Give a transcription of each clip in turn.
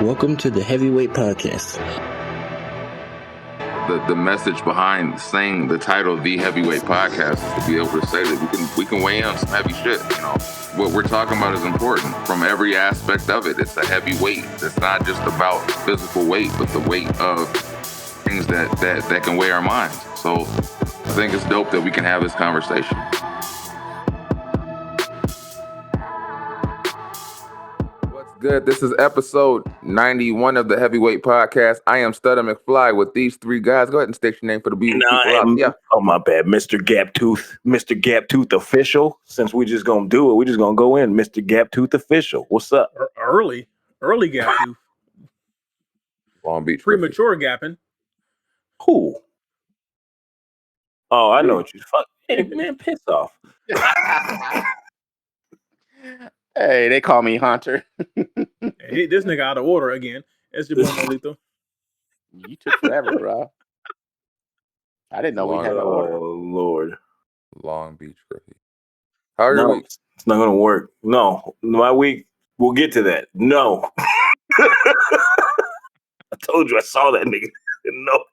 Welcome to the Heavyweight Podcast. The message behind saying the title "The Heavyweight Podcast" is to be able to say that we can weigh in on some heavy shit. You know, what we're talking about is important from every aspect of it. It's a heavy weight. It's not just about physical weight, but the weight of things that can weigh our minds. So I think it's dope that we can have this conversation. Good. This is episode 91 of the Heavyweight Podcast. I am Stutter McFly with these three guys. Go ahead and state your name for the beautiful people out. Yeah. Oh, my bad. Mr. Gaptooth Official. Since we just going to do it, we just going to go in. Mr. Gaptooth Official. What's up? Early Gaptooth. Long Beach. Premature gapping. Who? Oh, I know what you fuck. Hey, man, piss off. Hey, they call me Hunter. Hey, this nigga out of order again. It's your boy Molito. You took forever, bro. I didn't know we had no order. Oh, Lord. Long Beach. How are you? It's not going to work. No. My week, we'll get to that. No. I told you I saw that nigga. No.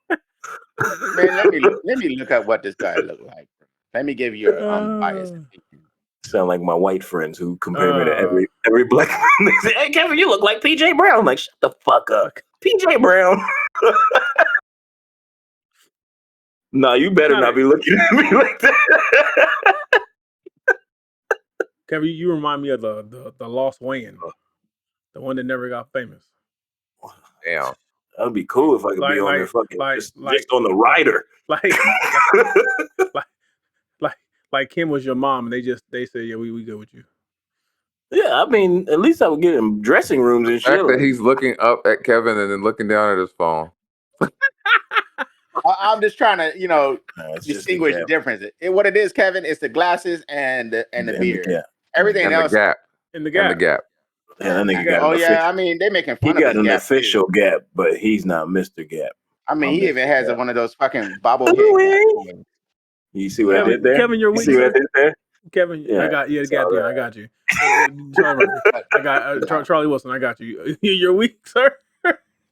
Man, let me look at what this guy looked like. Let me give you an unbiased opinion. Sound like my white friends who compare me to every black man. They say, "Hey, Kevin, you look like PJ Brown." I'm like, shut the fuck up. PJ Brown. No, you better not be looking at me like that. Kevin, you remind me of the Lost Wayne. The one that never got famous. Damn. That'd be cool if I could be on there fucking just on the rider. Like Kim was your mom, and they said, yeah, we good with you. Yeah, I mean, at least I would get in dressing rooms and shit. The fact that he's looking up at Kevin and then looking down at his phone. I'm just trying to, distinguish the difference. What it is, Kevin, is the glasses and the beard. Yeah. Everything and else the gap. In the gap. And the gap. Yeah, that nigga got I mean, they making fun of He got an gap official too. gap, but he's not Mr. Gap. I mean, he even has one of those fucking bobblehead. You see what I did there? Kevin, you're weak. See what I did there? Kevin, Yeah, I got you. Gap here. I got you. I got Charlie Wilson. I got you. You're weak, sir.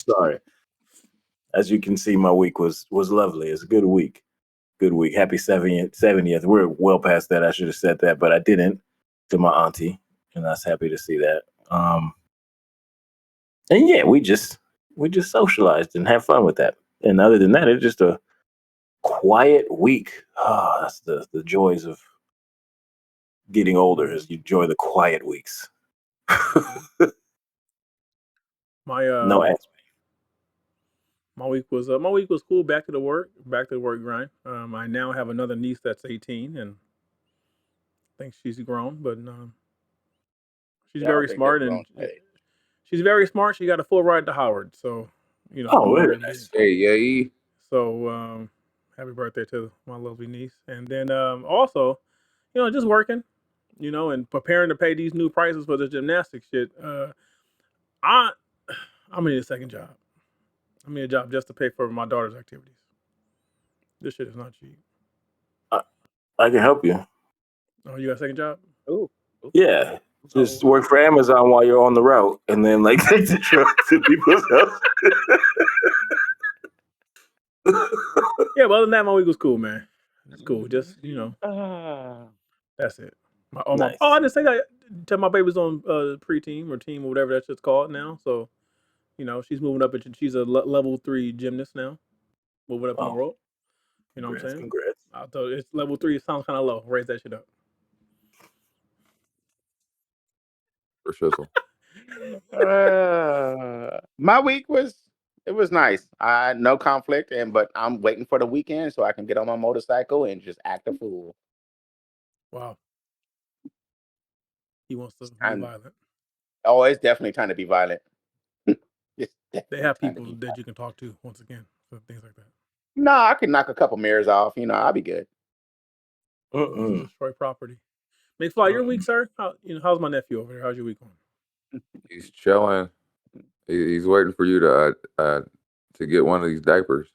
Sorry. As you can see, my week was lovely. It's a good week. Good week. Happy 70th. We're well past that. I should have said that, but I didn't to my auntie, and I was happy to see that. And yeah, we just socialized and had fun with that. And other than that, it's just a quiet week. Oh, that's the joys of getting older, is you enjoy the quiet weeks. No answer. My week was cool. Back to the work grind. I now have another niece that's 18, and I think she's grown, but she's very smart, and she's very smart. She got a full ride to Howard, so very nice. Hey, yeah. So happy birthday to my lovely niece, and then also, just working, and preparing to pay these new prices for the gymnastics shit. I'm in a second job. I mean, a job just to pay for my daughter's activities. This shit is not cheap. I can help you. Oh, you got a second job? Ooh. Yeah. Just work for Amazon while you're on the route, and then take the truck to people's house. Yeah, but other than that, my week was cool, man. It's cool. Just that's it. Nice. I didn't say that. Tell my baby's on preteen or team or whatever that shit's called now. So, she's moving up. She's a level 3 gymnast now, moving up in the world. You know what I'm saying? Congrats. I thought it's level 3. It sounds kind of low. Raise that shit up. For shizzle. My week was nice. I had no conflict, but I'm waiting for the weekend so I can get on my motorcycle and just act a fool. Wow. He wants to be violent. Oh, it's definitely trying to be violent. They have people that you can talk to once again for things like that. No, I can knock a couple mirrors off. I'll be good. Destroy property. McFly, your week, sir? How's my nephew over there? How's your week going? He's chilling. He's waiting for you to get one of these diapers.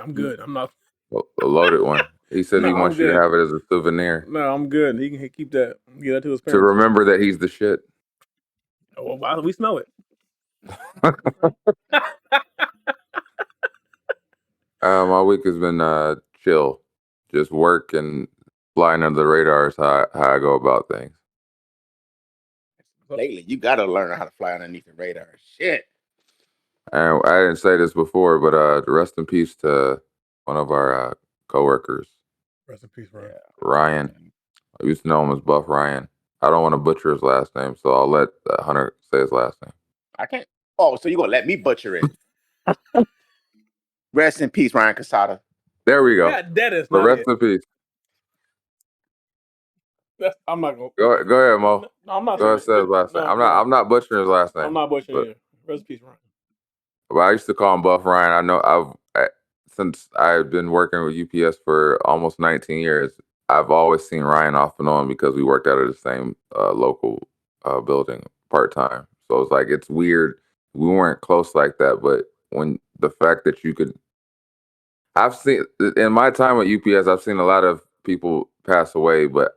I'm good. I'm not a loaded one. He said he wants you to have it as a souvenir. No, I'm good. He can keep that. Get that to his parents. To remember that he's the shit. Oh, well, we smell it. My week has been chill, just work and flying under the radar is how I go about things. Lately, you gotta learn how to fly underneath the radar. Shit. And I didn't say this before, but rest in peace to one of our coworkers, Rest in peace, Ryan. Yeah. Ryan. I used to know him as Buff Ryan. I don't want to butcher his last name, so I'll let Hunter say his last name. I can't. Oh, so you gonna let me butcher it? Rest in peace, Ryan Casada. There we go. That is So not rest it. in peace. I'm not going. Go ahead, Mo. No, I'm not. Go ahead, say his last name. I'm not butchering his last name. I'm not butchering but, it. Rest in peace, Ryan. But I used to call him Buff Ryan. I know since I've been working with UPS for almost 19 years, I've always seen Ryan off and on because we worked out of the same local building part time. So it's like it's weird. We weren't close like that, but when the fact that you could, I've seen in my time at UPS, I've seen a lot of people pass away, but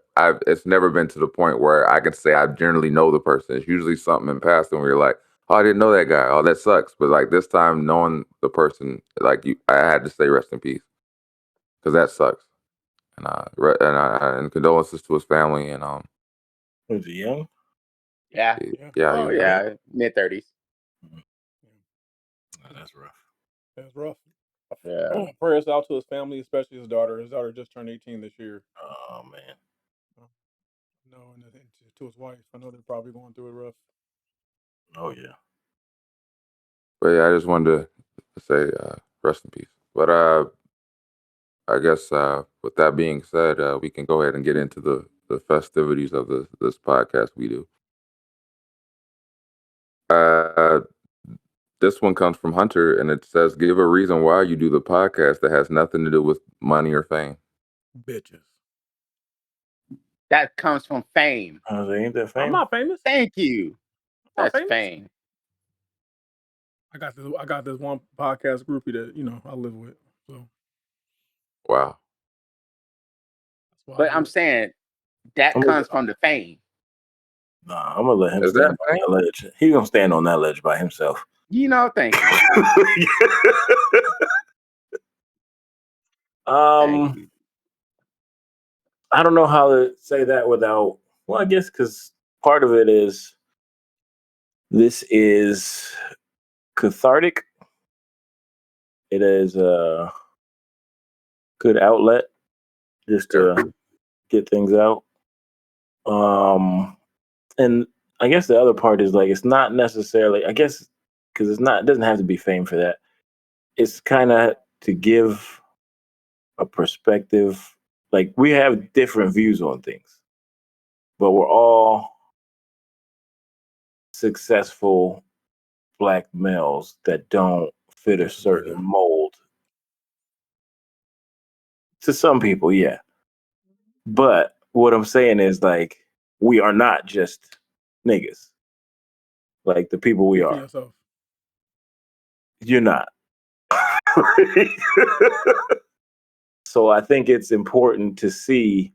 it's never been to the point where I can say I generally know the person. It's usually something in passing where you're like, oh, I didn't know that guy. Oh, that sucks. But like this time, knowing the person, I had to say rest in peace because that sucks. And condolences to his family. And Was he young? Yeah. yeah, Oh yeah, mid-30s. Oh, that's rough. That's rough. Yeah. Prayers out to his family, especially his daughter. His daughter just turned 18 this year. Oh man. No, and to his wife. I know they're probably going through it rough. Oh yeah. But yeah, I just wanted to say rest in peace. But I guess with that being said, we can go ahead and get into the festivities of this podcast we do. This one comes from Hunter, and it says, "Give a reason why you do the podcast that has nothing to do with money or fame." Bitches. That comes from fame. Ain't that famous? I'm not famous. Thank you. I'm not That's famous. fame. I got this one podcast groupie that I live with. So Wow. that's why. But I'm saying that comes from the fame. Nah, I'm gonna let him Is stand that on that ledge. He's gonna stand on that ledge by himself. Thank you. Thank you. I don't know how to say that without. Well, I guess because part of it is this is cathartic. It is a good outlet just to get things out. And I guess the other part is like it's not necessarily. I guess because it doesn't have to be fame for that. It's kind of to give a perspective. Like we have different views on things, but we're all successful Black males that don't fit a certain mold. To some people, yeah. But what I'm saying is like we are not just niggas. Like the people we are. Yourself. You're not. So I think it's important to see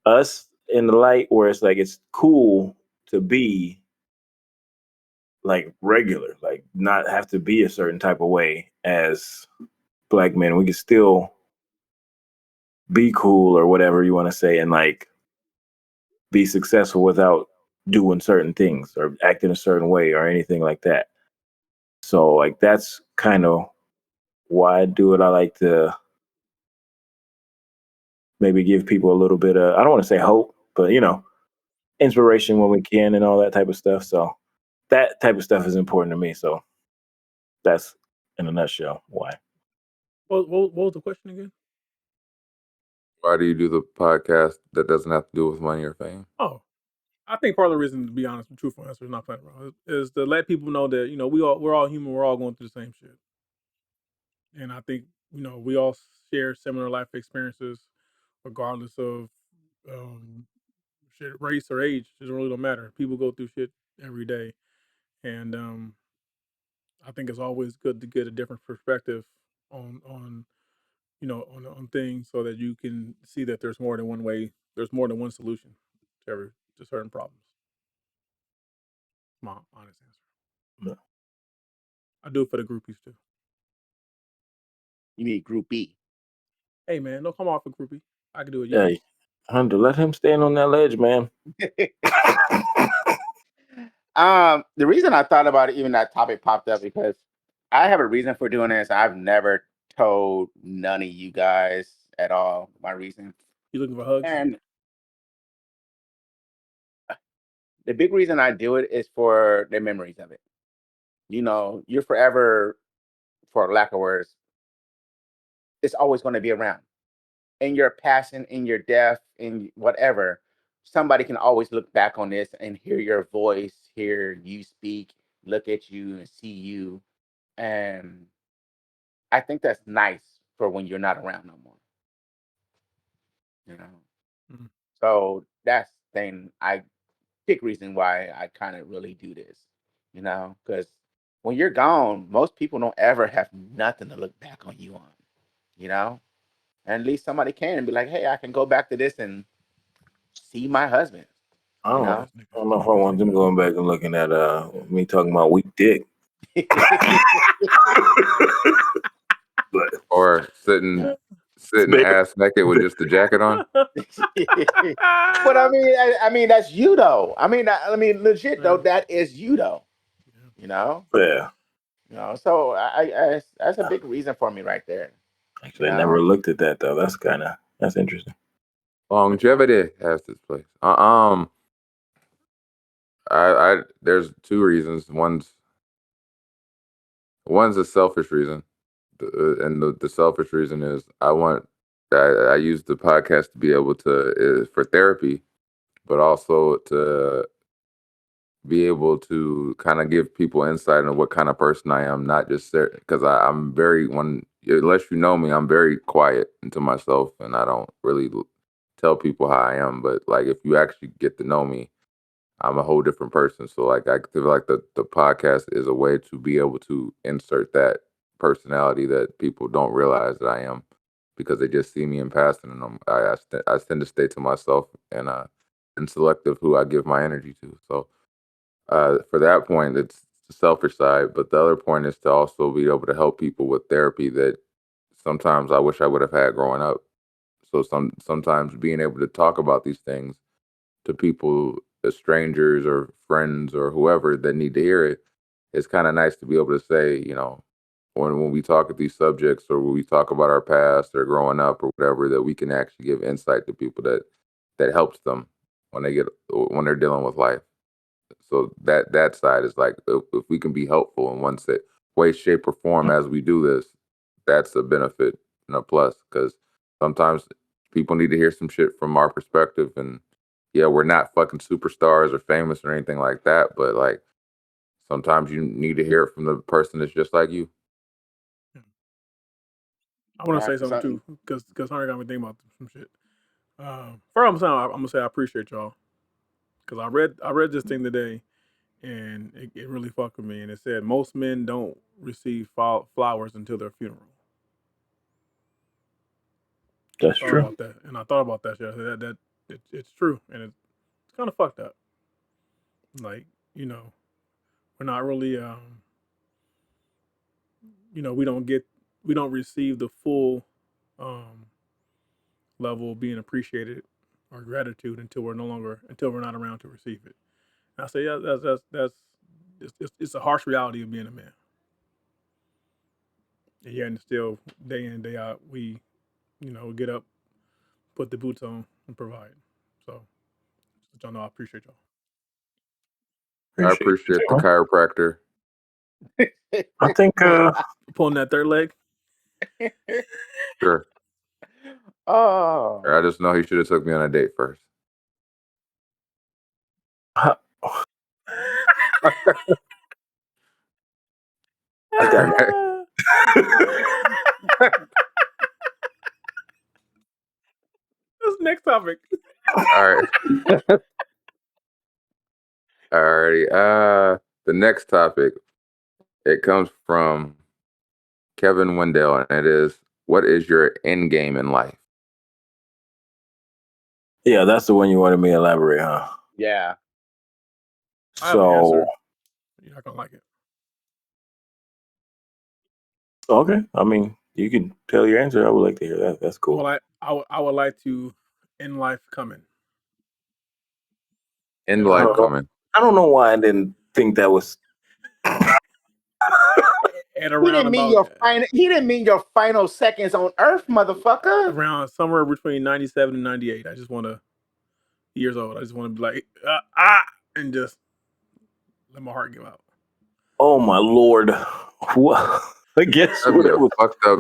us in the light where it's like it's cool to be like regular, like not have to be a certain type of way as Black men. We can still be cool or whatever you want to say and like be successful without doing certain things or acting a certain way or anything like that. So like that's kind of why I do it. I like to maybe give people a little bit of, I don't want to say hope, but inspiration when we can and all that type of stuff. So that type of stuff is important to me. So that's in a nutshell why. What was the question again? Why do you do the podcast that doesn't have to do with money or fame? Oh, I think part of the reason, to be honest, the truthful answer is not playing around, is to let people know that we're all human, we're all going through the same shit, and I think we all share similar life experiences, regardless of shit, race or age. It really don't matter. People go through shit every day, and I think it's always good to get a different perspective on on things, so that you can see that there's more than one way, there's more than one solution to certain problems. My honest answer. I do it for the groupies too. You need Group B. Hey man, don't come off a groupie. I can do it. You Hey, Hunter, let him stand on that ledge, man. The reason I thought about it, even that topic popped up because I have a reason for doing this. I've never told none of you guys at all my reason. You looking for hugs? And the big reason I do it is for the memories of it. You know, you're forever, for lack of words, it's always going to be around. In your passing, in your death, in whatever, somebody can always look back on this and hear your voice, hear you speak, look at you and see you. And I think that's nice for when you're not around no more. You know? Mhm. So that's the thing. Big reason why I kind of really do this, you know, because when you're gone, most people don't ever have nothing to look back on you on, you know, and at least somebody can and be like, hey, I can go back to this and see my husband, I you don't, know. I don't know if I want them going back and looking at me talking about weak dick. But Or sitting Baby. ass naked with just the jacket on. But I mean, that's you though. I mean, legit though, that is you though. You know, yeah, So that's a big reason for me right there. actually, I never looked at that though. That's interesting. Longevity has this place. I there's two reasons. One's a selfish reason, and the selfish reason is I use the podcast to be able to for therapy, but also to be able to kind of give people insight into what kind of person I am, not just because I'm very unless you know me, I'm very quiet into myself, and I don't really tell people how I am. But like if you actually get to know me, I'm a whole different person. So like I feel like the podcast is a way to be able to insert that personality that people don't realize that I am because they just see me in passing, and I tend to stay to myself and selective who I give my energy to. So for that point, it's the selfish side, but the other point is to also be able to help people with therapy that sometimes I wish I would have had growing up. So sometimes being able to talk about these things to people, strangers or friends or whoever that need to hear it, it's kind of nice to be able to say, you know, when we talk at these subjects or when we talk about our past or growing up or whatever, that we can actually give insight to people that helps them when when they're dealing with life. So that side is like if we can be helpful in one way, shape, or form as we do this, that's a benefit and a plus because sometimes people need to hear some shit from our perspective. And yeah, we're not fucking superstars or famous or anything like that, but like sometimes you need to hear it from the person that's just like you. I want to say something too, because Hunter got me thinking about some shit. First, I'm gonna say I appreciate y'all, because I read this thing today, and it really fucked with me. And it said most men don't receive flowers until their funeral. That's true. About that, and I thought about that shit. It's true, and it's kind of fucked up. Like, you know, we're not really you know, we don't receive the full level of being appreciated or gratitude until we're not around to receive it. And I say, yeah, it's a harsh reality of being a man. And yeah, and still day in and day out, we, you know, get up, put the boots on, and provide. So, just y'all know, I appreciate y'all. I appreciate the chiropractor. I think pulling that third leg. Sure. Oh, I just know he should have took me on a date first. What's the next topic? All right. Alrighty. The next topic, it comes from Kevin Wendell, and it is, what is your end game in life? Yeah, that's the one you wanted me to elaborate, huh? Yeah. I have an So answer. You're not gonna like it. Okay. I mean, you can tell your answer. I would like to hear that. That's cool. Well, I would like to end life coming. End life Oh. coming. I don't know why I didn't think that was. At around He didn't mean your final seconds on Earth, motherfucker. around somewhere between 97 and 98. I just want to years old. I just want to be like and just let my heart give out. Oh my lord! What? I guess That'd be a what was, fucked up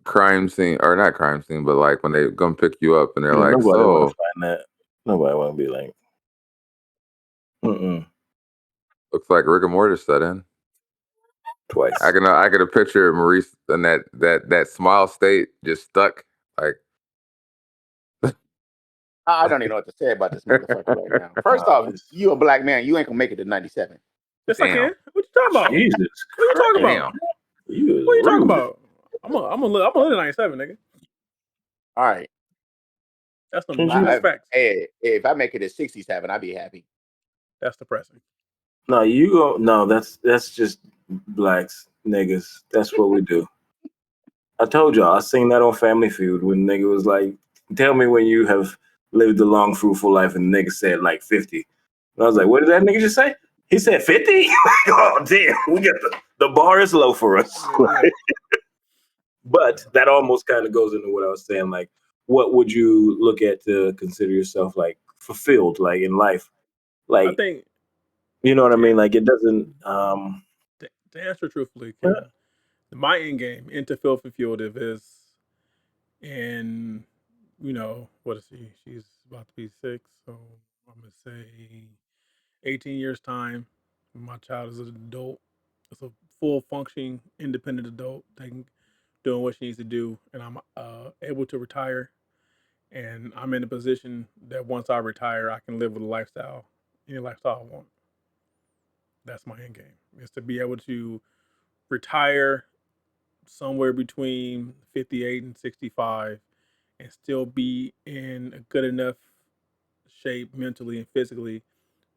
crime scene, or not crime scene, but like when they come pick you up and they're like, nobody so want to find that. Nobody want to be like. looks like rigor mortis set in. Twice. I get a picture of Maurice in that smile state, just stuck. Like, I don't even know what to say about this motherfucker right now. First off, you a black man. You ain't gonna make it to 97. Yes, I can. What you talking about? Jesus. What you talking about? damn. You What you talking rude. about? I'm gonna live at 97, nigga. All right. That's the Can you- that's facts. Hey, if I make it to 67, I'd be happy. That's depressing. No, you go. No, that's just blacks, niggas. That's what we do. I told y'all. I seen that on Family Feud when nigga was like, "Tell me when you have lived a long, fruitful life," and the nigga said like 50. And I was like, "What did that nigga just say?" He said 50. Oh damn, we got the bar is low for us. But that almost kind of goes into what I was saying. Like, what would you look at to consider yourself like fulfilled, like in life? Like, I think you know what I mean? Like, it doesn't. to answer truthfully, Kevin, my end game into fulfilled is in, what is she? She's about to be 6, so I'm gonna say 18 years time. My child is an adult. It's a full functioning, independent adult, doing what she needs to do, and I'm able to retire. And I'm in a position that once I retire, I can live with any lifestyle I want. That's my end game, is to be able to retire somewhere between 58 and 65 and still be in a good enough shape mentally and physically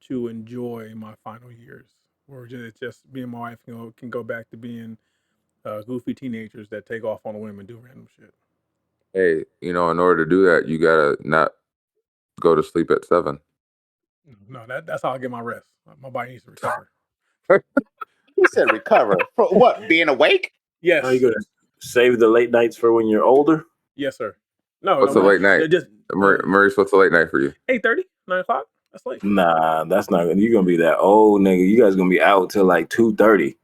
to enjoy my final years. Or just me and my wife can go back to being goofy teenagers that take off on a whim and do random shit. Hey, in order to do that, you gotta not go to sleep at 7. No, that's how I get my rest. My body needs to recover. He said recover. For what? Being awake? Yes. Are you gonna save the late nights for when you're older? Yes, sir. No. What's no, a late night? Just Maurice, what's a late night for you? 8:30, 9 o'clock. That's late. Nah, that's not. You're gonna be that old nigga. You guys gonna be out till like 2:30.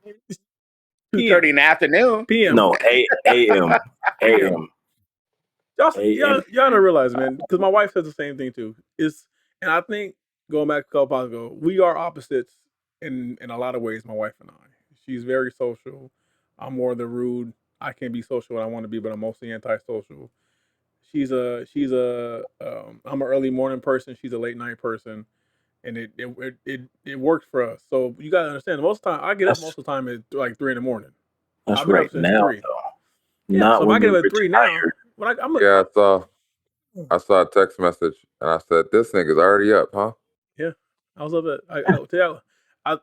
2:30 in the afternoon. PM. No, a.m. a.m. Y'all don't realize, man, because my wife says the same thing too. And I think going back a couple hours ago, we are opposites in a lot of ways. My wife and I. She's very social. I'm more the rude. I can be social when I want to be, but I'm mostly antisocial. I'm an early morning person. She's a late night person, and it works for us. So you gotta understand. Most of the time, I get up most of the time at like 3 a.m. That's I've been up right since now, 3. though. Yeah, Not so if when I get you up at 3 now, retire. Yeah, I saw a text message and I said, "This nigga's already up, huh?" Yeah, I was up at.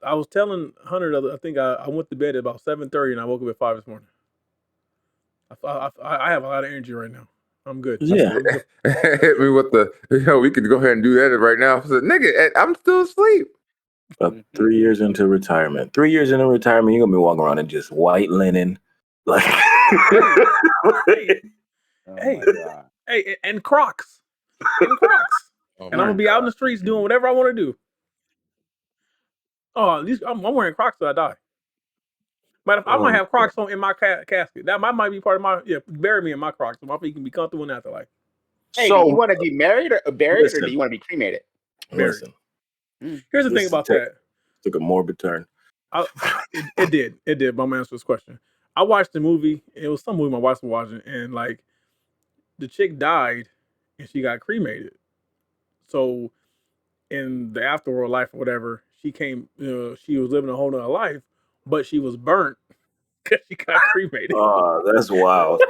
I was telling Hunter. I think I went to bed at about 7:30 and I woke up at 5 this morning. I have a lot of energy right now. I'm good. Yeah. Hit me with the, we can go ahead and do that right now. I said, "Nigga, I'm still asleep." 3 years into retirement. 3 years into retirement, you're gonna be walking around in just white linen, like. Hey, Oh Hey. my God. hey, and Crocs, and I'm gonna be out in the streets doing whatever I want to do. Oh, I'm wearing Crocs till I die. But I might have Crocs on in my casket. That might be part of my bury me in my Crocs so my feet can be comfortable in the afterlife. Hey, do you want to be married or buried, or listen. do you want to be cremated? Listen, Here's the thing about that. took a morbid turn. It did. But I'm gonna answer this question. I watched the movie. It was some movie my wife was watching, and like the chick died, and she got cremated. So in the afterworld life or whatever, she was living a whole nother life, but she was burnt because she got cremated. Oh, that's wild.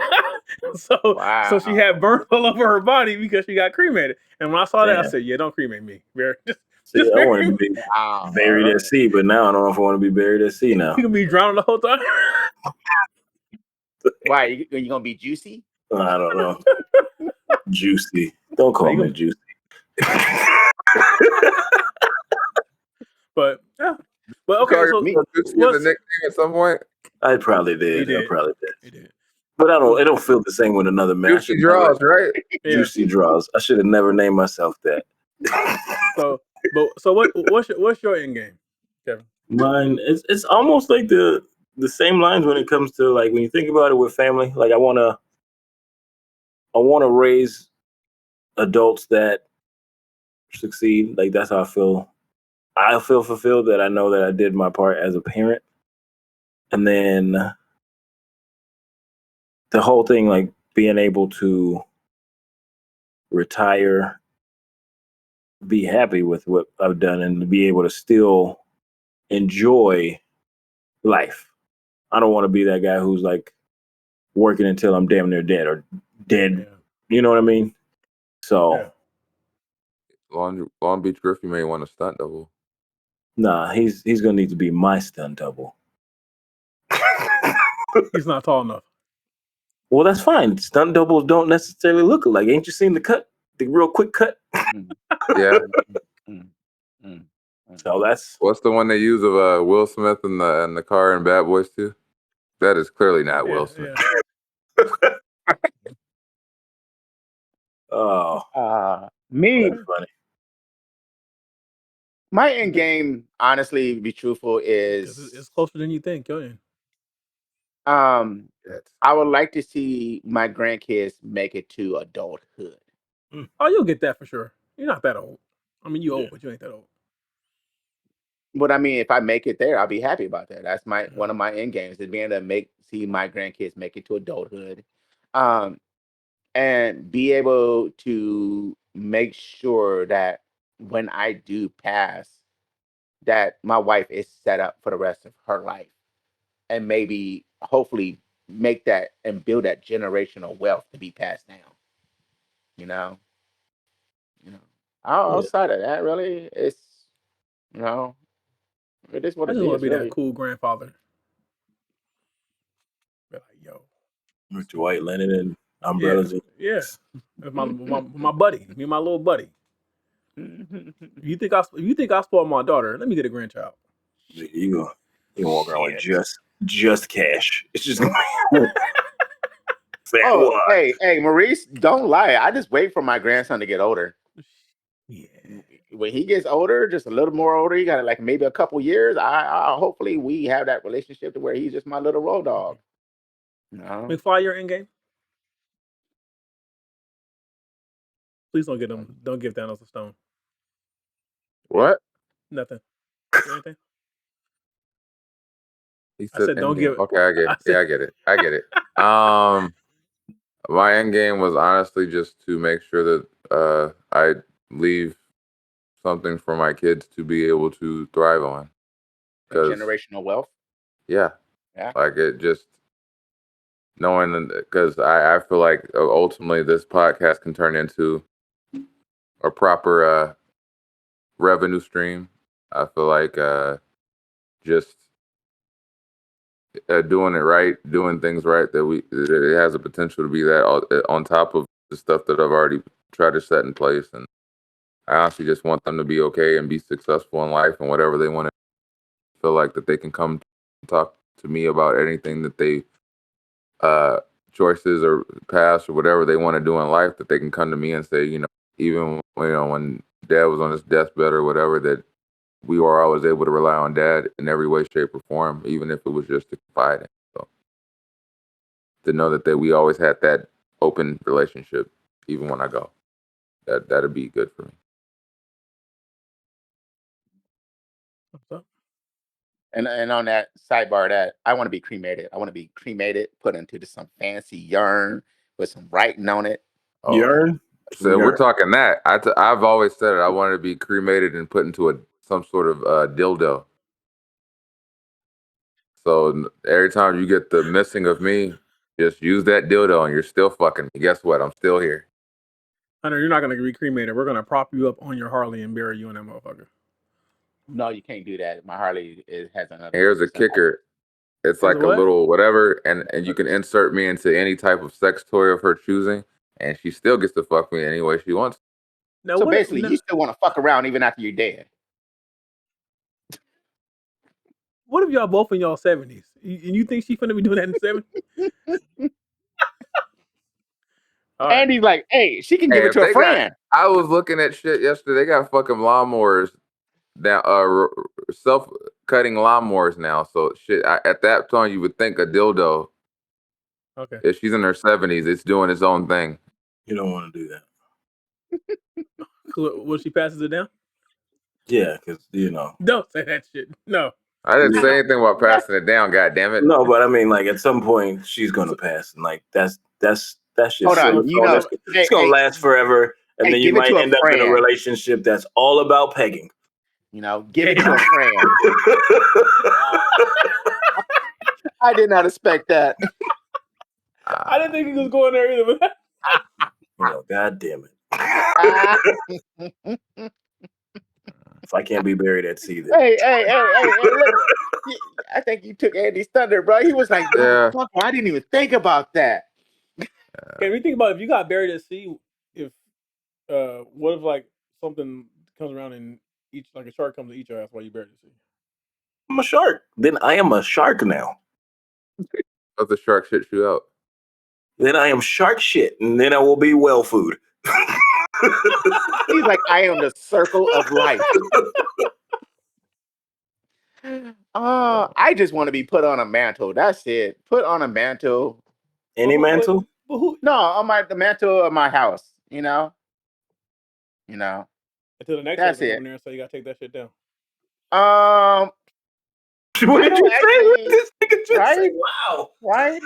So she had burnt all over her body because she got cremated. And when I saw that, I Damn. said, "Yeah, don't cremate me. See, I wanted to be Wow. buried at sea, but now I don't know if I want to be buried at sea now. You can be drowning the whole time." Why? You gonna be juicy? I don't know. Juicy. Don't call You me gonna- Juicy. But yeah. But You call okay, so yourself Juicy as a what's nickname at some point? I probably he did. I did? probably did. He did. But I don't. It don't feel the same with another man. I Juicy should never- Draws, right? Yeah. Juicy Draws. I should have never named myself that. So what's your end game, Kevin? Mine. It's almost like the same lines when it comes to like when you think about it with family. Like I wanna raise adults that succeed. Like that's how I feel. I feel fulfilled that I know that I did my part as a parent. And then the whole thing, like being able to retire, be happy with what I've done, and to be able to still enjoy life. I don't want to be that guy who's like working until I'm damn near dead or dead. Yeah. You know what I mean? So, Yeah. Long Beach Griffey may want a stunt double. nah, he's gonna need to be my stunt double. He's not tall enough. Well, that's fine. Stunt doubles don't necessarily look alike. Ain't you seen the cut? The real quick cut? Yeah. So that's What's the one they use of Will Smith in the car in Bad Boys 2? That is clearly not Will Smith. Yeah. oh, Me, that's funny. my end game, honestly, to be truthful, It's is closer than you think. Go ahead. Yes. I would like to see my grandkids make it to adulthood. Oh, you'll get that for sure. You're not that old. I mean, you Yeah. old, but you ain't that old. But I mean, if I make it there, I'll be happy about that. That's one of my end games is being able to see my grandkids make it to adulthood, and be able to make sure that when I do pass, that my wife is set up for the rest of her life, and maybe hopefully make that and build that generational wealth to be passed down. You know, outside of that, really, it's you know, it is what I it just want is. to be Really, that cool grandfather. Be like, yo, With the white linen and umbrellas. yeah. That's my buddy, me and my little buddy. You think I spoiled my daughter? Let me get a grandchild. You gonna walk around with Shit. just cash. It's just Oh, hey, Maurice, don't lie. I just wait for my grandson to get older. Yeah. When he gets older, just a little more older, he got like maybe a couple years. I hopefully we have that relationship to where he's just my little road dog. No, McFly, your end game. Please don't give Thanos a stone. What? Nothing. Anything? He I said said don't endgame. give. Okay, I get it. I said- Yeah, I get it. My end game was honestly just to make sure that I leave something for my kids to be able to thrive on. generational wealth. Yeah. Yeah. Like it just knowing, because I feel like ultimately this podcast can turn into a proper revenue stream. I feel like just doing it right, doing things right, that it has a potential to be that on top of the stuff that I've already tried to set in place. And I honestly just want them to be okay and be successful in life and whatever they want to feel like that they can come talk to me about anything that they choices or past or whatever they want to do in life, that they can come to me and say, even when dad was on his deathbed or whatever, that we were always able to rely on dad in every way, shape, or form, even if it was just to confide in. So to know that we always had that open relationship, even when I go, that'd be good for me. What's up? And on that sidebar, that I want to be cremated. I want to be cremated, put into some fancy urn with some writing on it. Oh, Yearn? so we're talking that. I've always said it. I wanted to be cremated and put into some sort of dildo. So every time you get the missing of me, just use that dildo and you're still fucking me. Guess what? I'm still here. Hunter, you're not gonna be cremated. We're gonna prop you up on your Harley and bury you in that motherfucker. No, you can't do that. My Harley has another. Here's a kicker. It's like a what? little whatever, and you can insert me into any type of sex toy of her choosing, and she still gets to fuck me any way she wants. Now, So what, basically, now, you still want to fuck around even after you're dead. what if y'all both in y'all 70s? And you think she finna be doing that in the 70s? All right. And he's like, hey, she can give Hey, it if to a they got, friend. I was looking at shit yesterday. They got fucking lawnmowers down, self-cutting lawnmowers now. So shit, at that time you would think a dildo. Okay. If she's in her 70s, it's doing its own thing. You don't want to do that. When she passes it down? Yeah, because you know. Don't say that shit. No. I didn't say anything about passing it down. God damn it! No, but I mean, like at some point she's gonna pass, and like that's just Hold on, silly. you know, It's gonna last forever, and hey, then you give it might to a end up in a friend. relationship that's all about pegging. You know, give it to a friend. I did not expect that. I didn't think he was going there either. But You know, God damn it. If I can't be buried at sea, then Hey, look. I think you took Andy's thunder, bro. He was like, Yeah. motherfucker, I didn't even think about that. can we think about if you got buried at sea? If what if like something comes around and each like a shark comes to eat your ass while you buried at sea? I'm a shark. Then I am a shark now. Let the shark shit you out. Then I am shark shit, and then I will be well food. He's like, I am the circle of life. Oh, I just want to be put on a mantle. That's it. Put on a mantle. Any mantle? But who? No, on the mantle of my house. You know. Until the next That's person it. come there, so you gotta take that shit down. What did you say? actually, This nigga just right? said, wow. Right?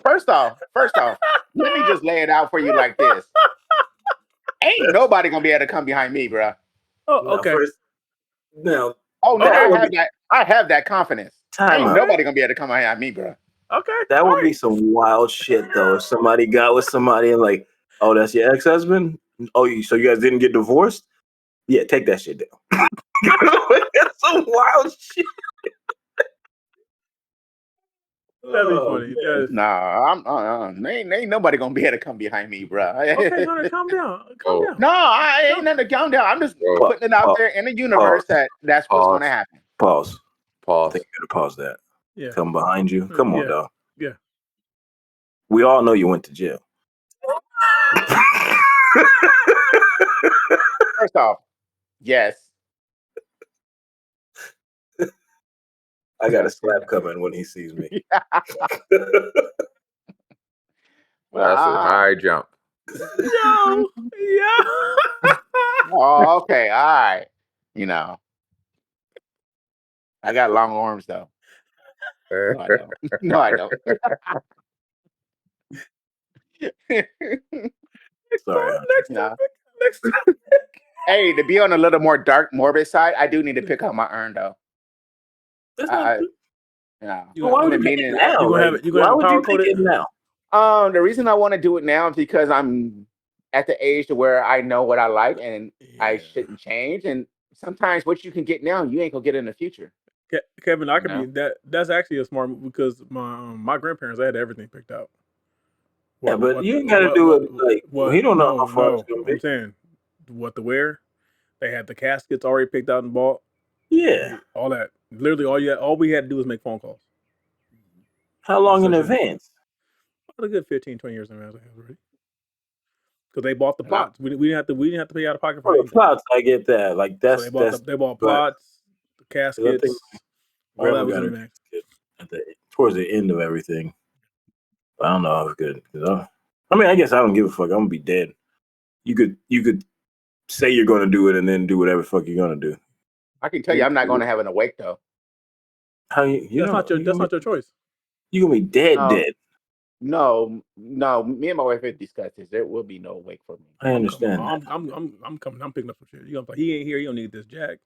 First off, let me just lay it out for you like this. Ain't nobody gonna be able to come behind me, bro. Oh, Now, okay. Now, Oh no, that I have that confidence. time Ain't out. nobody gonna be able to come behind me, bro. Okay. That all would right. be some wild shit, though. If somebody got with somebody and like, oh, that's your ex-husband? Oh, so you guys didn't get divorced? Yeah, take that shit down. That's some wild shit. That'd be Oh, funny. man. Nah, I'm ain't nobody gonna be able to come behind me, bro. Okay, Hunter, calm down. Calm down. No, I ain't nothing to count down. I'm just Bro, putting it out there in the universe that's what's gonna happen. Pause. I Pause. think you gotta pause that. Yeah. Come behind you. Come on, Yeah. dog. Yeah. We all know you went to jail. First off, yes. I got a slap coming when he sees me. That's a high jump. Yo. Oh, okay, all right. You know, I got long arms though. No, I don't. No, I don't. Sorry. Next You know. topic. Next topic. Hey, to be on a little more dark, morbid side, I do need to pick out my urn though. That's not true. Yeah. Why would you pick it now? You gonna have it? You gonna why have it would you power pick coded? it now? The reason I want to do it now is because I'm at the age to where I know what I like and I shouldn't change. And sometimes what you can get now, you ain't gonna get in the future. Kevin, I could be that. That's actually a smart move because my grandparents, they had everything picked out. Yeah, but you ain't gotta do it like he don't know how far it's gonna be. I'm saying what to wear. They had the caskets already picked out and bought. Yeah. All that. Literally all we had to do was make phone calls. How long in advance? About a good 15, 20 years in advance already. Because they bought the plots. We didn't have to pay out of pocket for the plots. I get that. Like that's so they bought plots, the caskets, all that was in advance. Towards the end of everything. I don't know if it's good. I mean, I guess I don't give a fuck. I'm gonna be dead. You could say you're gonna do it and then do whatever the fuck you're gonna do. I can tell you, I'm not gonna have an awake though. How that's not your choice. You're gonna be dead. No. Me and my wife have discussed this. There will be no awake for me. I understand. I'm coming. I'm picking up some shit. You gonna he ain't here. You don't need this jack.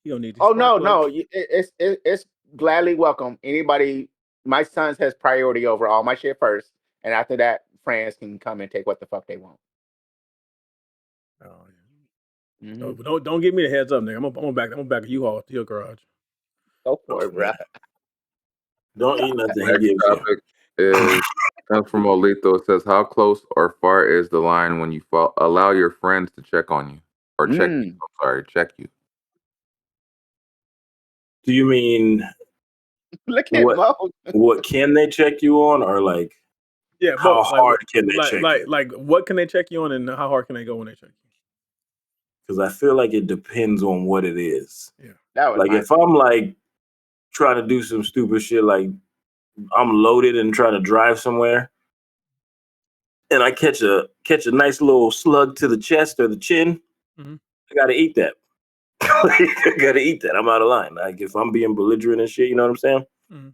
You don't need. Oh no. It's gladly welcome. Anybody. My sons has priority over all my shit first, and after that, friends can come and take what the fuck they want. Oh yeah. Don't give me the heads up, nigga. I'm gonna back you all to your garage. Go for it, bro. Don't eat nothing he Next gives you. topic is comes from Olito. It says, "How close or far is the line when you allow your friends to check on you or check you? I'm sorry, check you." Do you mean Look at what? Mo. What can they check you on, or like Yeah, how both. hard can they check you? Like what can they check you on, and how hard can they go when they check you? Because I feel like it depends on what it is. Yeah. That was Like my if I'm like trying to do some stupid shit, like I'm loaded and trying to drive somewhere, and I catch a nice little slug to the chest or the chin, Mhm. I gotta eat that. I gotta eat that. I'm out of line. Like if I'm being belligerent and shit, you know what I'm saying? Mhm.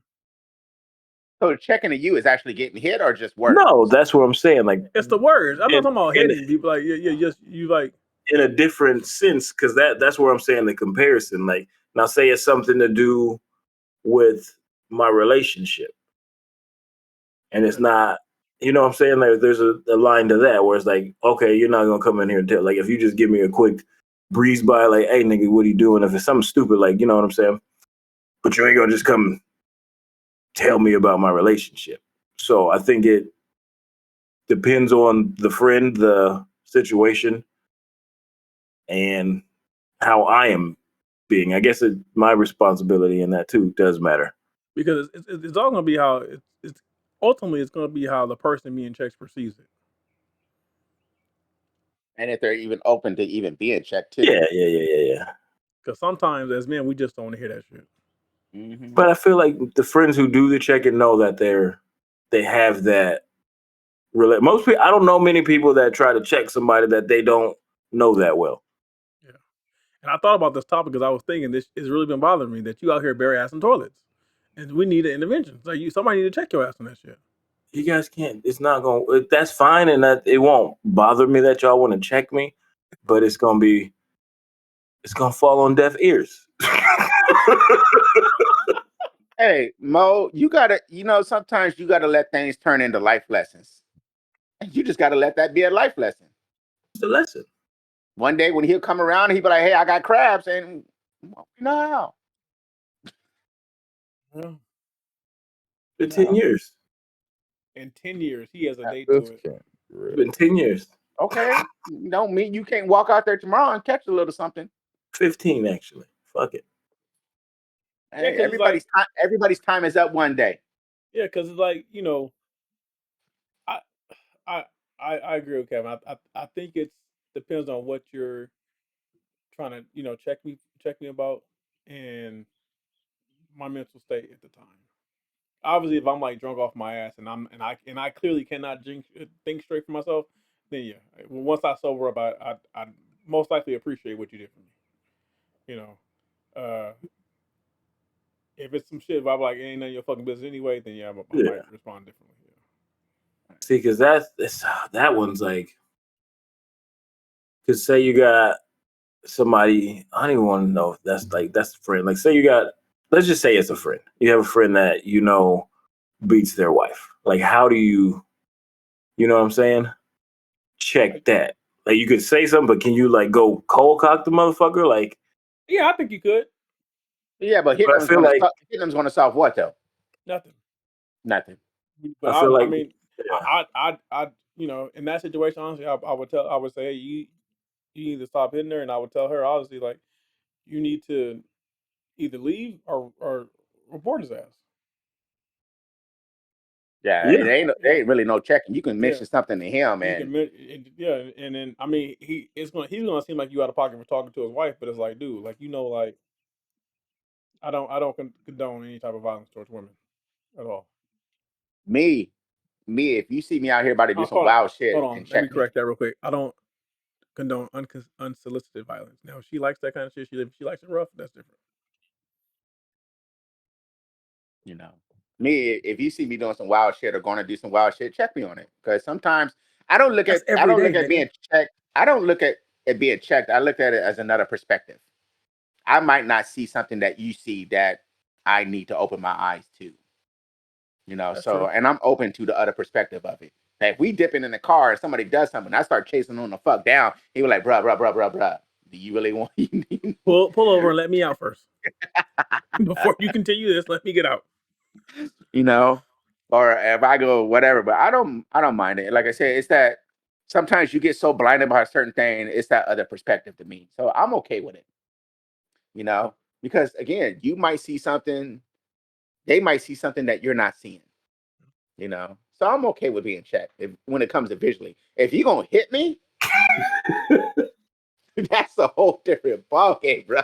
So checking to you is actually getting hit or just words? No, that's what I'm saying. Like It's the words. I'm not in, talking about in, hitting people. Like just you like. in a different sense, because that's where I'm saying the comparison. Like now, say it's something to do with my relationship, and it's not. You know what I'm saying? Like there's a line to that where it's like, okay, you're not gonna come in here and tell. Like if you just give me a quick breeze by, like, hey nigga, what are you doing? If it's something stupid, like you know what I'm saying, but you ain't gonna just come tell me about my relationship. So I think it depends on the friend, the situation, and how I am being. I guess my responsibility in that too does matter. Because it's all going to be how it's ultimately it's going to be how the person being checked perceives it. And if they're even open to even being checked too. Yeah. Because sometimes as men we just don't want to hear that shit. Mhm. But I feel like the friends who do the checking know that they have that. Most people, I don't know many people that try to check somebody that they don't know that well. Yeah. And I thought about this topic because I was thinking this has really been bothering me that you out here bury ass in toilets, and we need an intervention. So somebody need to check your ass on that shit. You guys can't. It's not going. That's fine, and that it won't bother me that y'all want to check me, but it's gonna fall on deaf ears. Hey, Mo, you gotta, sometimes you gotta let things turn into life lessons. And you just gotta let that be a life lesson. It's a lesson. One day when he'll come around, he'll be like, hey, I got crabs, and no. Yeah. For 10 years. In 10 years, he has a date This to it. can't be It's real. been 10 years. Okay. Don't mean you can't walk out there tomorrow and catch a little something. 15 actually. Fuck it. Hey, 'cause it's like- everybody's time is up one day. Yeah, because it's like I agree with Kevin. I think it depends on what you're trying to check me about and my mental state at the time. Obviously, if I'm like drunk off my ass and I clearly cannot think straight for myself, then yeah. Once I sober up, I most likely appreciate what you did for me. If it's some shit, if I'm like it ain't none of your fucking business anyway, then yeah, I might respond differently. Yeah. See, because that one's like, because say you got somebody, I don't even want to know if that's a friend. Like, say you got, let's just say it's a friend. You have a friend that beats their wife. Like, how do you know what I'm saying? Check that. Like, you could say something, but can you like go cold cock the motherfucker? Like, Yeah, I think you could. Yeah, but I feel like Hitman's gonna solve what though? Nothing. Nothing. But I feel like mean, I in that situation, honestly, I would say, hey, you need to stop hitting her, and I would tell her honestly, like, you need to either leave or report his ass. Yeah, Yeah. there ain't really no checking. You can Yeah. mention something to him, You and can, and then I mean, he's gonna seem like you out of pocket for talking to his wife, but it's like, dude, like like I don't condone any type of violence towards women at all. me, if you see me out here about to do some wild shit, Hold on, and let me check correct that real quick. I don't condone unsolicited violence. Now, if she likes that kind of shit, she likes it rough. That's different. Me, if you see me doing some wild shit or going to do some wild shit, check me on it. Because sometimes I don't look That's at being checked. I don't look at it being checked. I look at it as another perspective. I might not see something that you see that I need to open my eyes to. That's true. And I'm open to the other perspective of it. Like, if we dipping in the car and somebody does something, I start chasing on the fuck down. He was like, bruh. Do you really want? Pull over and let me out first. Before you continue this, let me get out. You know, or if I go whatever. But I don't mind it. Like I said, it's that sometimes you get so blinded by a certain thing. It's that other perspective to me. So I'm okay with it. You know, because again, you might see something, they might see something that you're not seeing. You know, so I'm okay with being checked when it comes to visually. If you're gonna hit me, that's a whole different ballgame, bro.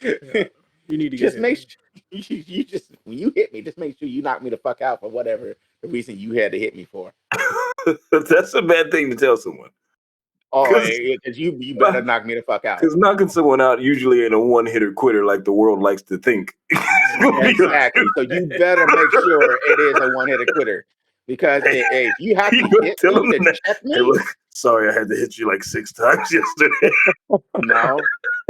Yeah, you need to Just get make hit. sure you just when you hit me, just make sure you knock me the fuck out for whatever the reason you had to hit me for. That's a bad thing to tell someone. Oh, 'Cause- because you better knock me the fuck out. Because knocking someone out usually ain't a one-hitter quitter like the world likes to think. Exactly. So you better make sure it is a one-hitter quitter. Because if you have to You hit tell me them to that. check Hey, me, look, sorry, I had to hit you like 6 times yesterday. no.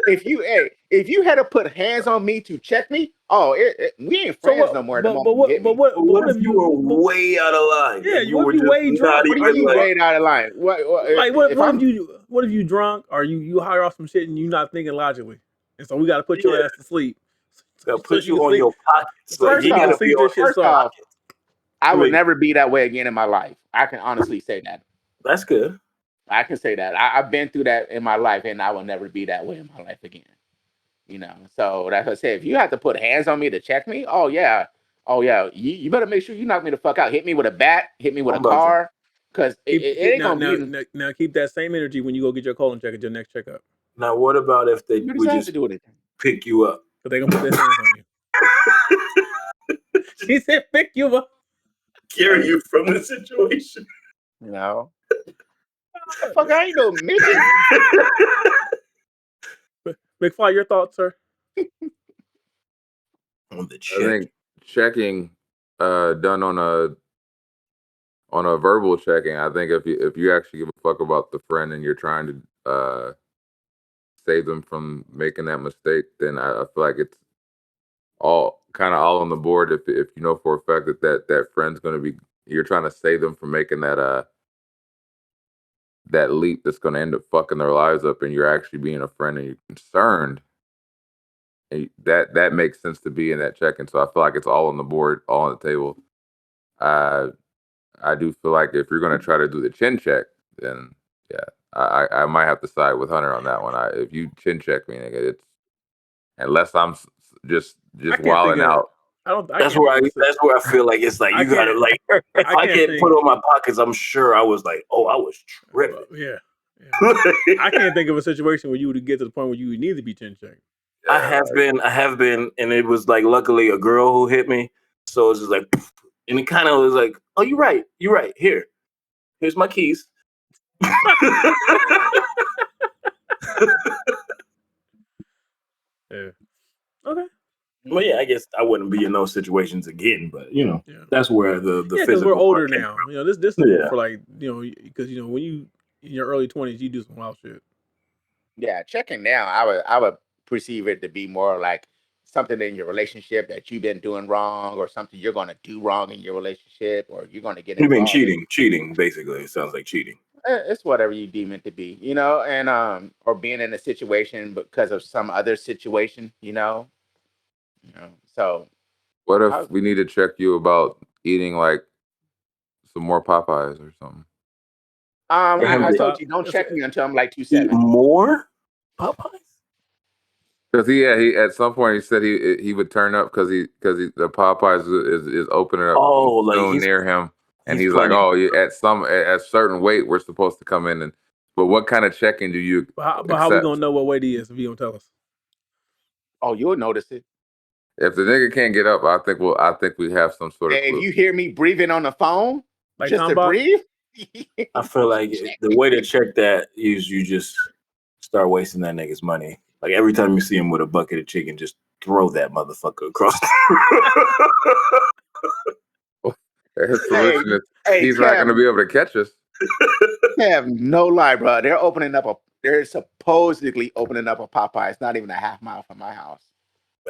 If you had to put hands on me to check me, we ain't So friends no more. But what if you were way out of line? Yeah, Like you what were if you just way not drunk? What do you even mean like. way out of line? What if you drunk or you hire off some shit and you not thinking logically, and so we got to put your ass to sleep. They'll put you can on sleep. your pockets. Like First you gotta off, be on shit. first So off, I would Wait. never be that way again in my life. I can honestly say that. That's good. I can say that. I've been through that in my life, and I will never be that way in my life again. You know, so that's what I said. If you have to put hands on me to check me, oh yeah, you better make sure you knock me the fuck out. Hit me with a bat, hit me with a car, because it ain't gonna be. Now keep that same energy when you go get your colon check at your next checkup. Now, what about if they You would have just to do it. pick you up? But they gonna put their hands on you. She said, "Pick you up, Carry you from the situation. You know, fuck, I ain't no midget. McFly." Your thoughts, sir? On the I check. think checking done on a verbal checking. I think if you actually give a fuck about the friend and you're trying to save them from making that mistake, then I feel like it's all on the board. If you know for a fact that friend's going to be, you're trying to save them from making that leap that's going to end up fucking their lives up, and you're actually being a friend and you're concerned. And that makes sense to be in that check-in. So I feel like it's all on the board, all on the table. I do feel like if you're going to try to do the chin check, then yeah, I might have to side with Hunter on that one. If you chin check me, nigga, it's unless I'm just wilding out. That's where I feel like it's like you gotta like. If I get put on my pockets, I'm sure I was like, oh, I was tripping. Yeah. I can't think of a situation where you would get to the point where you would need to be chin checked. I have been, and it was like luckily a girl who hit me, so it's just like, and it kind of was like, oh, you're right. Here's my keys. Yeah. Okay. Well, yeah, I guess I wouldn't be in those situations again, but you know, that's where the because we're older now. You know, this is for like, you know, because you know when you in your early 20s, you do some wild shit. Yeah, checking now, I would perceive it to be more like something in your relationship that you've been doing wrong, or something you're going to do wrong in your relationship, or you're going to get involved. You mean cheating, basically. It sounds like cheating. It's whatever you deem it to be, you know, and or being in a situation because of some other situation, you know. So what if we need to check you about eating like some more Popeyes or something? I told you don't check me until I'm like 270. More Popeyes? Because he at some point he said he would turn up because the Popeyes is opening up soon near him, and he's like, oh, at a certain weight we're supposed to come in, and but what kind of check-in do you? But how we gonna know what weight he is if he don't tell us? Oh, you'll notice it. If the nigga can't get up, I think we have some sort of clue. If you hear me breathing on the phone, like just to breathe. I feel like the way to check that is you just start wasting that nigga's money. Like every time you see him with a bucket of chicken, just throw that motherfucker across. His solution is he's not going to be able to catch us. I have no lie, bro. They're supposedly opening up a Popeyes, not even a half mile from my house.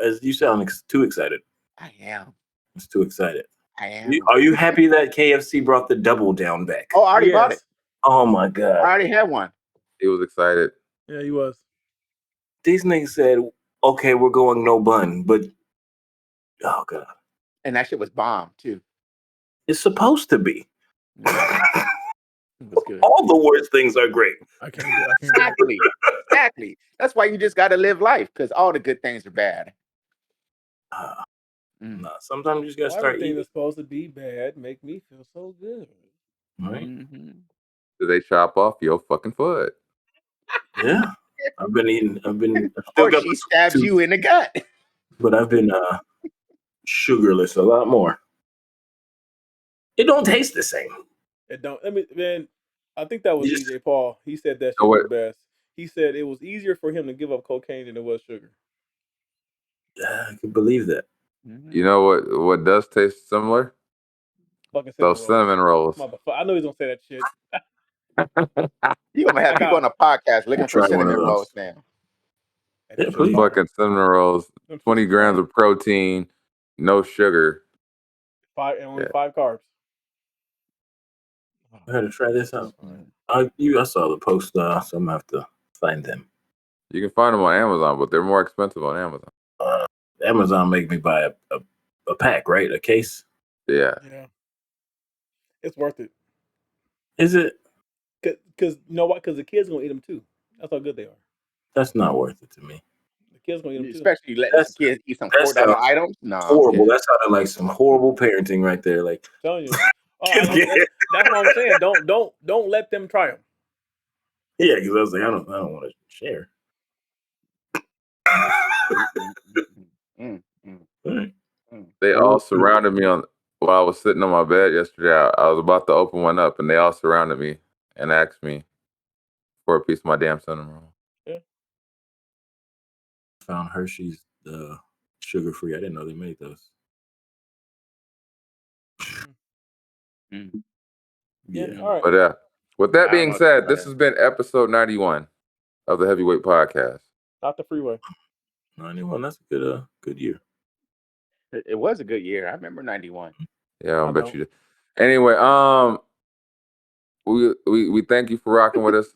As you sound too excited. I am. It's too excited. I am. Are you happy that KFC brought the double down back? Oh, I already bought it. Oh my god! I already had one. He was excited. Yeah, he was. these niggas said, okay, we're going no bun, but oh god, And that shit was bomb too. it's supposed to be. It was good. All the worst things are great. I can't do it. Exactly. That's why you just got to live life, because all the good things are bad. Nah, sometimes you just gotta start Everything eating. that's supposed to be bad make me feel so good. Right? Do they chop off your fucking foot? Yeah. I've been eating. I've still Or got she the stabs tooth, you in the gut. but I've been sugarless a lot more. It don't taste the same. It don't. I mean, man, I think that was You just- DJ Paul. He said that shit Oh, was wait. best. He said it was easier for him to give up cocaine than it was sugar. I can believe that. You know what does taste similar? Fucking Those cinnamon rolls. Motherfucker, I know he's gonna say that shit. You gonna have I people got- on a podcast looking for Try one of cinnamon those. rolls now. Yeah, please. Fucking cinnamon rolls. 20 grams of protein, no sugar. Only Yeah. 5 carbs. I had to try this out. I saw the post, so I'm gonna have to find them. You can find them on Amazon, but they're more expensive on Amazon. Amazon make me buy a pack, right? A case. Yeah. Yeah, it's worth it. Is it? Because you know what? Because the kids gonna eat them too. That's how good they are. That's not worth it to me. The kids gonna eat them too. Especially letting That's- kids eat some that's $4 how- items. No, I'm Horrible. kidding. That sounded like some horrible parenting right there. Like, I'm telling you. That's what I'm saying. Don't let them try them. yeah, because I was like, I don't want to share. Right. They all surrounded me while I was sitting on my bed yesterday. I was about to open one up, and they all surrounded me and asked me for a piece of my damn cinnamon roll. Found Hershey's sugar free. I didn't know they made those. Yeah. All right. But with that I being don't know said, about this that. has been episode 91 of the Heavyweight Podcast. Not the freeway. 91. That's a good year. It was a good year. I remember 91. Yeah, I I bet don't. you did. Anyway, we thank you for rocking with us.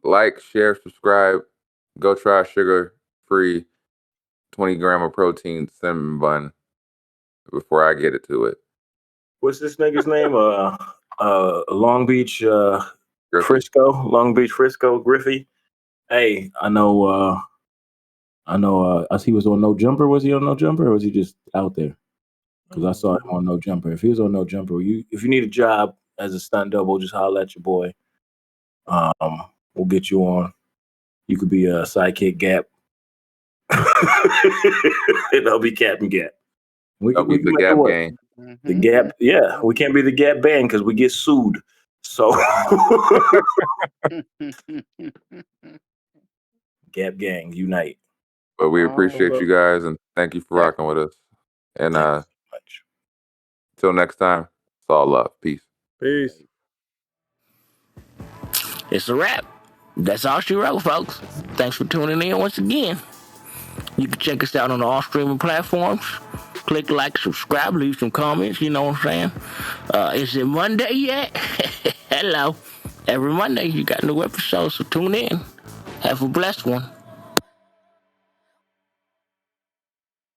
Like, share, subscribe. Go try a sugar-free 20-gram of protein cinnamon bun before I get it to it. What's this nigga's name? Long Beach Griffey. Frisco. Long Beach Frisco Griffey. Hey, I know. He was on No Jumper. Was he on No Jumper, or was he just out there? Because I saw him on No Jumper. If he was on No Jumper, if you need a job as a stunt double, just holler at your boy. We'll get you on. You could be a sidekick Gap, and I'll be Captain Gap. I'll be the Gap gang. The Gap, yeah, we can't be the Gap band because we get sued. So, Gap gang, unite. But we Oh, appreciate well. you guys and thank you for rocking with us. And Thank you so much. till next time, it's all love. Peace. Peace. It's a wrap. That's all she wrote, folks. Thanks for tuning in once again. You can check us out on all streaming platforms. Click like, subscribe, leave some comments, you know what I'm saying? Is it Monday yet? Hello. Every Monday you got new episodes, so tune in. Have a blessed one.